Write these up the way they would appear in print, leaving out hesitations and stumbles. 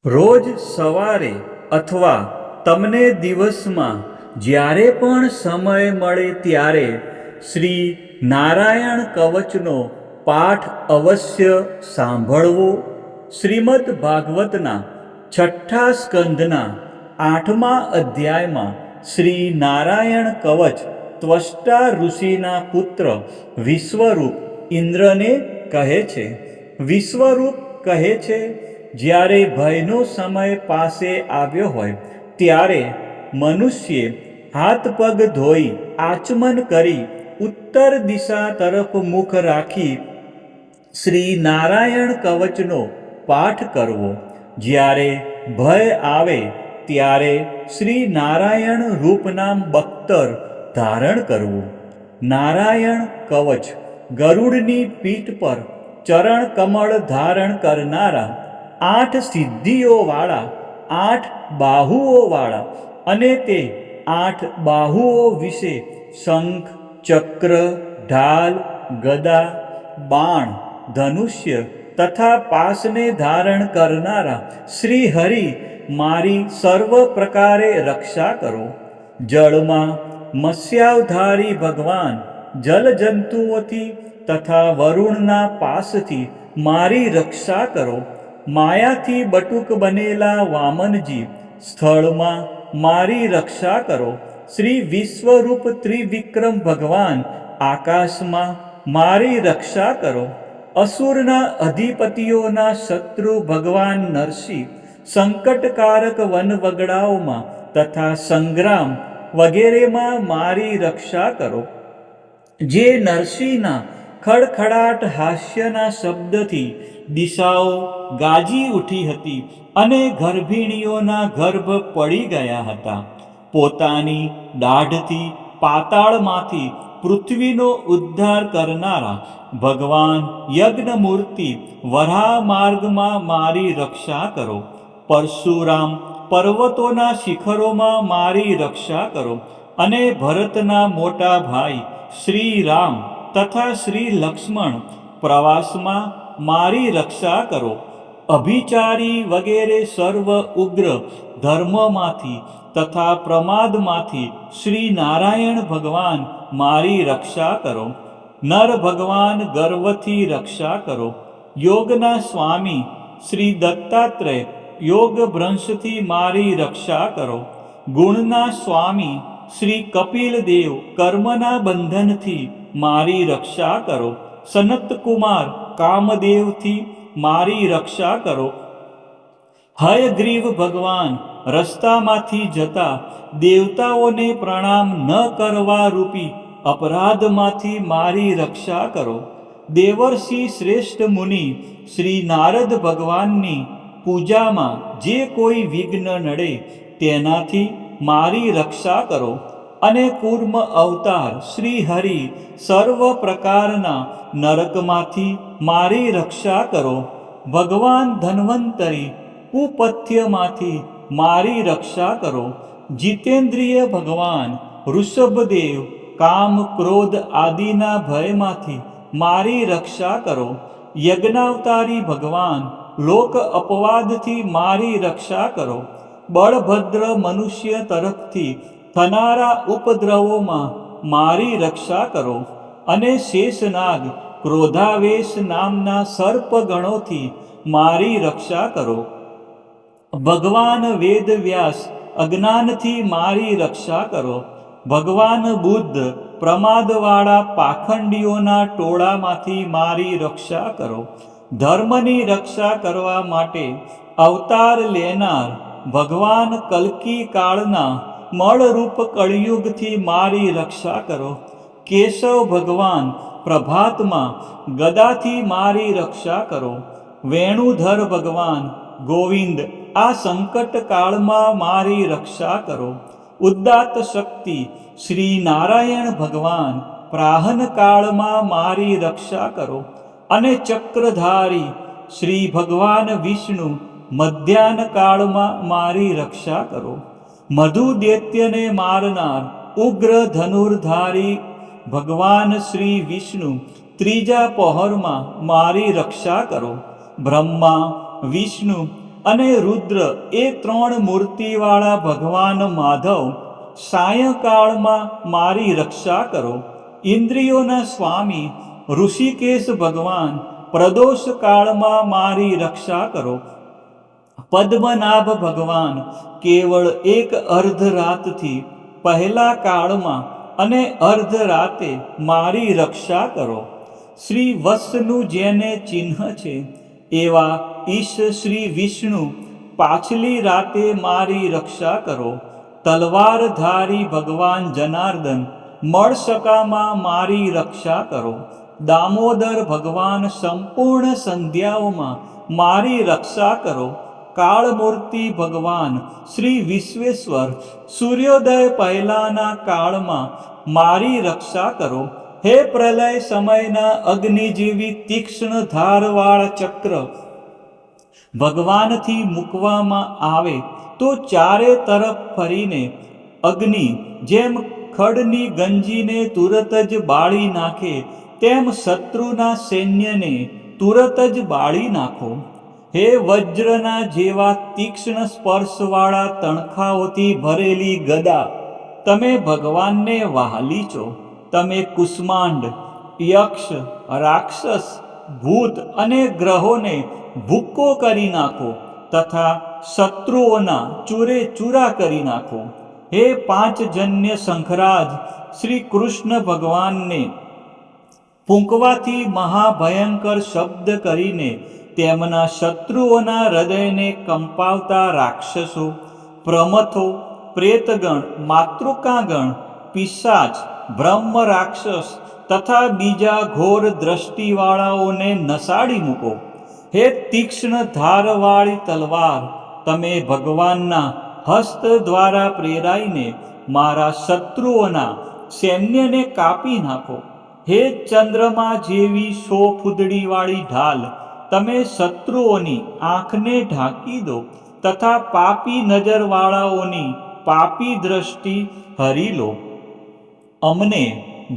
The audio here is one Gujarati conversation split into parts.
રોજ સવારે અથવા તમને દિવસમાં જ્યારે પણ સમય મળે ત્યારે શ્રી નારાયણ કવચનો પાઠ અવશ્ય સાંભળવો. શ્રીમદ ભાગવતના 6ઠ્ઠા સ્કંધના 8મા અધ્યાયમાં શ્રી નારાયણ કવચ ત્વષ્ટા ઋષિના પુત્ર વિશ્વરૂપ ઇન્દ્રને કહે છે. વિશ્વરૂપ કહે છે, જ્યારે ભયનો સમય પાસે આવ્યો હોય ત્યારે મનુષ્યે હાથ પગ ધોઈ આચમન કરી ઉત્તર દિશા તરફ મુખ રાખી શ્રી નારાયણ કવચનો પાઠ કરવો. જ્યારે ભય આવે ત્યારે શ્રી નારાયણ રૂપનામ બખ્તર ધારણ કરવું. નારાયણ કવચ ગરુડની પીઠ પર ચરણ કમળ ધારણ કરનારા, 8 સિદ્ધિઓવાળા, 8 બાહુઓવાળા અને તે 8 બાહુઓ વિશે શંખ, ચક્ર, ઢાલ, ગદા, બાણ, ધનુષ્ય તથા પાસને ધારણ કરનારા શ્રી હરિ મારી સર્વ પ્રકારે રક્ષા કરો. જળમાં મત્સ્યાવધારી ભગવાન જલજંતુઓથી તથા વરુણના પાસથી મારી રક્ષા કરો. માયાથી બટુક બનેલા વામનજી સ્થળમાં મારી રક્ષા કરો. શ્રી વિશ્વરૂપ ત્રિવિક્રમ ભગવાન આકાશમાં મારી રક્ષા કરો. અસુરના અધિપતિઓના શત્રુ ભગવાન નરસિંહ સંકટકારક વનવગડાઓમાં તથા સંગ્રામ વગેરેમાં મારી રક્ષા કરો. જે નરસિંહના ખડખડાટ હાસ્યના શબ્દથી દિશાઓ ગાજી ઉઠી હતી અને ગર્ભિણીઓના ગર્ભ પડી ગયા હતા. પોતાની દાઢથી પાતાળમાંથી પૃથ્વીનો ઉદ્ધાર કરનારા ભગવાન યજ્ઞમૂર્તિ વરાહ માર્ગમાં મારી રક્ષા કરો. પરશુરામ પર્વતોના શિખરોમાં મારી રક્ષા કરો અને ભરતના મોટા ભાઈ શ્રી રામ તથા શ્રી લક્ષ્મણ પ્રવાસમાં મારી રક્ષા કરો. અભિચારી વગેરે સર્વ ઉગ્ર ધર્મમાંથી તથા પ્રમાદમાંથી શ્રી નારાયણ ભગવાન મારી રક્ષા કરો. નર ભગવાન ગર્વથી રક્ષા કરો. યોગના સ્વામી શ્રી દત્તાત્રેય યોગ ભ્રંશથી મારી રક્ષા કરો. ગુણના સ્વામી શ્રી કપિલ દેવ કર્મના બંધનથી મારી રક્ષા કરો. સનતકુમાર કામદેવથી મારી રક્ષા કરો. હયગ્રીવ ભગવાન રસ્તામાંથી જતા દેવતાઓને પ્રણામ ન કરવા રૂપી અપરાધમાંથી મારી રક્ષા કરો. દેવર્ષિ શ્રેષ્ઠ મુનિ શ્રી નારદ ભગવાનની પૂજામાં જે કોઈ વિઘ્ન નડે તેનાથી મારી રક્ષા કરો. અને કૂર્મ અવતાર શ્રી હરિ સર્વ પ્રકારના નરકમાંથી મારી રક્ષા કરો. ભગવાન ધન્વંતરી કુપથ્યમાંથી મારી રક્ષા કરો. જીતેન્દ્રિય ભગવાન ઋષભદેવ કામ ક્રોધ આદિના ભયમાંથી મારી રક્ષા કરો. યજ્ઞાવતારી ભગવાન લોક અપવાદથી મારી રક્ષા કરો. બળભદ્ર મનુષ્ય તરફથી થનારા ઉપદ્રવોમાં મારી રક્ષા કરો. અને શેષનાગ ક્રોધાવેશ નામના સર્પગણોથી મારી રક્ષા કરો. ભગવાન વેદવ્યાસ અજ્ઞાનથી મારી રક્ષા કરો. ભગવાન બુદ્ધ પ્રમાદવાળા પાખંડીઓના ટોળામાંથી મારી રક્ષા કરો. ધર્મની રક્ષા કરવા માટે અવતાર લેનાર ભગવાન કલ્કી કાળના મળરૂપ કળિયુગથી મારી રક્ષા કરો. કેશવ ભગવાન પ્રભાતમાં ગદાથી મારી રક્ષા કરો. વેણુધર ભગવાન ગોવિંદ આ સંકટ કાળમાં મારી રક્ષા કરો. ઉદ્દાત શક્તિ શ્રી નારાયણ ભગવાન પ્રાહન કાળમાં મારી રક્ષા કરો. અને ચક્રધારી શ્રી ભગવાન વિષ્ણુ મધ્યાહ્ન કાળમાં મારી રક્ષા કરો. મધુ દૈત્યને મારનાર ઉગ્ર ધનુર્ધારી ભગવાન શ્રી વિષ્ણુ ત્રીજા પહોરમાં મારી રક્ષા કરો. બ્રહ્મા વિષ્ણુ અને રુદ્ર એ 3 મૂર્તિવાળા ભગવાન માધવ સાયંકાળમાં મારી રક્ષા કરો. ઇન્દ્રિયોના સ્વામી ઋષિકેશ ભગવાન પ્રદોષ કાળમાં મારી રક્ષા કરો. પદ્મનાભ ભગવાન કેવળ એક અર્ધરાતથી પહેલા કાળમાં અને અર્ધરાતે મારી રક્ષા કરો. શ્રી વત્સનું જેને ચિહ્ન છે એવા ઈશ શ્રી વિષ્ણુ પાછલી રાતે મારી રક્ષા કરો. તલવારધારી ભગવાન જનાર્દન મળસકામાં મારી રક્ષા કરો. દામોદર ભગવાન સંપૂર્ણ સંધ્યાઓમાં મારી રક્ષા કરો. કાળમૂર્તિ ભગવાન શ્રી વિશ્વેશ્વર સૂર્યોદય પહેલાના કાળમાં મારી રક્ષા કરો. હે પ્રલય સમયના અગ્નિ જેવી તીક્ષ્ણ ધારવાળા ચક્ર ભગવાનથી મૂકવામાં આવે તો ચારે તરફ ફરીને અગ્નિ જેમ ખડની ગંજીને તુરત જ બાળી નાખે તેમ શત્રુના સૈન્યને તુરત જ બાળી નાખો. હે વજ્રના જેવા તીક્ષ્ણ સ્પર્શવાળા તણખાઓથી ભરેલી ગદા, તમે ભગવાનને વહાલી છો. તમે કુષ્માંડ, યક્ષ, રાક્ષસ, ભૂત અને ગ્રહોને ભૂક્કો કરી નાખો તથા શત્રુઓના ચૂરે ચૂરા કરી નાખો. હે પાંચજન્ય શંખરાજ શ્રી કૃષ્ણ ભગવાનને ફૂંકવાથી મહાભયંકર શબ્દ કરીને તેમના શત્રુઓના હૃદયને કંપાવતા રાક્ષસો, પ્રમથો, પ્રેતગણ, માતૃકાગણ, પિશાચ, બ્રહ્મ રાક્ષસ તથા બીજા ઘોર દ્રષ્ટિવાળાઓને નસાડી મૂકો. હે તીક્ષ્ણ ધારવાળી તલવાર, તમે ભગવાનના હસ્ત દ્વારા પ્રેરાઈને મારા શત્રુઓના સૈન્યને કાપી નાખો. હે ચંદ્રમા જેવી 100 ફૂદડીવાળી ઢાલ, તમે શત્રુઓની આંખને ઢાંકી દો તથા પાપી નજરવાળાઓની પાપી દ્રષ્ટિ હરી લો. અમને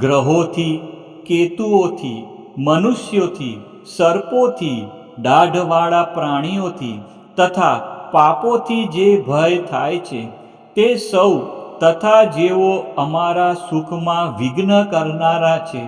ગ્રહોથી, કેતુઓથી, મનુષ્યોથી, સર્પોથી, દાઢવાળા પ્રાણીઓથી તથા પાપોથી જે ભય થાય છે તે સૌ તથા જેઓ અમારા સુખમાં વિઘ્ન કરનારા છે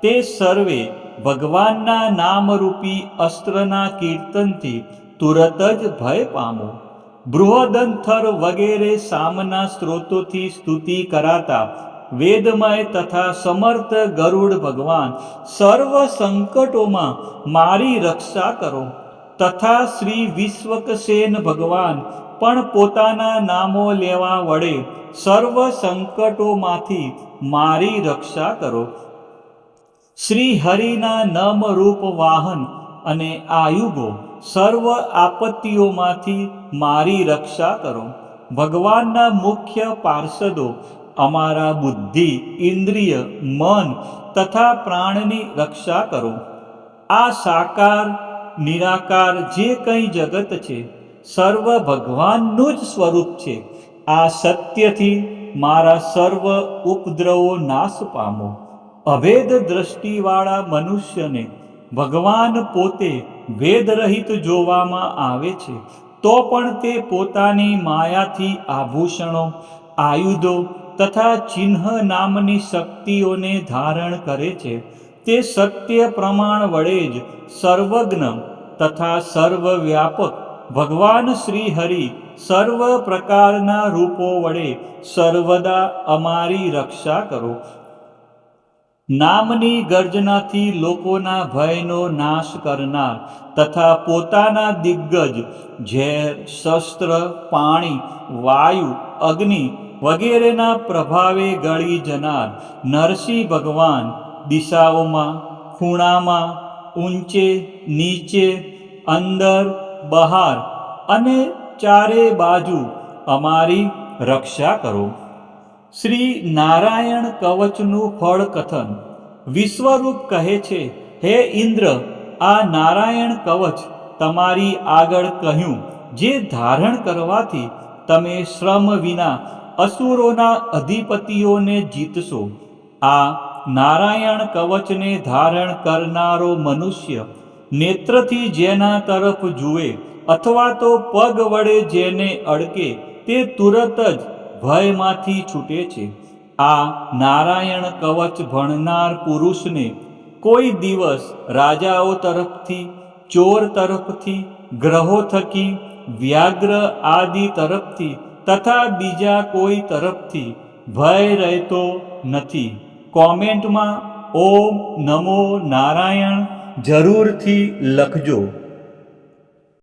તે સર્વે ભગવાનના નામરૂપી અસ્ત્રના કીર્તનથી તુરત જ ભય પામો. બૃહદંથર વગેરે સામના સ્ત્રોતોથી સ્તુતિ કરાતા વેદમય તથા સમર્થ ગરુડ ભગવાન સર્વ સંકટોમાં મારી રક્ષા કરો. તથા શ્રી વિશ્વકસેન ભગવાન પણ પોતાના નામો લેવા વડે સર્વ સંકટોમાંથી મારી રક્ષા કરો. શ્રી હરિના નામ રૂપ વાહન અને આયુધો સર્વ આપત્તિઓમાંથી મારી રક્ષા કરો. ભગવાનના મુખ્ય પાર્ષદો અમારા બુદ્ધિ, ઇન્દ્રિય, મન તથા પ્રાણની રક્ષા કરો. આ સાકાર નિરાકાર જે કંઈ જગત છે સર્વ ભગવાનનું જ સ્વરૂપ છે. આ સત્યથી મારા સર્વ ઉપદ્રવો નાશ પામો. અભેદ દ્રષ્ટિવાળા મનુષ્યને ભગવાન પોતે ભેદરહિત જોવામાં આવે છે તો પણ તે પોતાની માયાથી આભૂષણો, આયુધો તથા ચિહ્ન નામની શક્તિઓને ધારણ કરે છે. તે સત્ય પ્રમાણ વડે જ સર્વજ્ઞ તથા સર્વવ્યાપક ભગવાન શ્રી હરિ સર્વ પ્રકારના રૂપો વડે સર્વદા અમારી રક્ષા કરો. નામની ગર્જનાથી લોકોના ભયનો નાશ કરનાર તથા પોતાના દિગ્ગજ ઝેર, શસ્ત્ર, પાણી, વાયુ, અગ્નિ વગેરેના પ્રભાવે ગળી જનાર નરસિંહ ભગવાન દિશાઓમાં, ખૂણામાં, ઊંચે, નીચે, અંદર, બહાર અને ચારે બાજુ અમારી રક્ષા કરો. શ્રી નારાયણ કવચનું ફળ કથન. વિશ્વરૂપ કહે છે, હે ઇન્દ્ર, આ નારાયણ કવચ તમારી આગળ કહ્યું જે ધારણ કરવાથી તમે શ્રમ વિના અસુરોના અધિપતિઓને જીતશો. આ નારાયણ કવચને ધારણ કરનારો મનુષ્ય નેત્રથી જેના તરફ જુએ અથવા તો પગ વડે જેને અડકે તે તુરત જ ભયમાંથી છૂટે છે. આ નારાયણ કવચ ભણનાર પુરુષને કોઈ દિવસ રાજાઓ તરફથી, ચોર તરફથી, ગ્રહો થકી, વ્યાઘ્ર આદિ તરફથી તથા બીજા કોઈ તરફથી ભય રહેતો નથી. કોમેન્ટમાં ઓમ નમો નારાયણ જરૂરથી લખજો.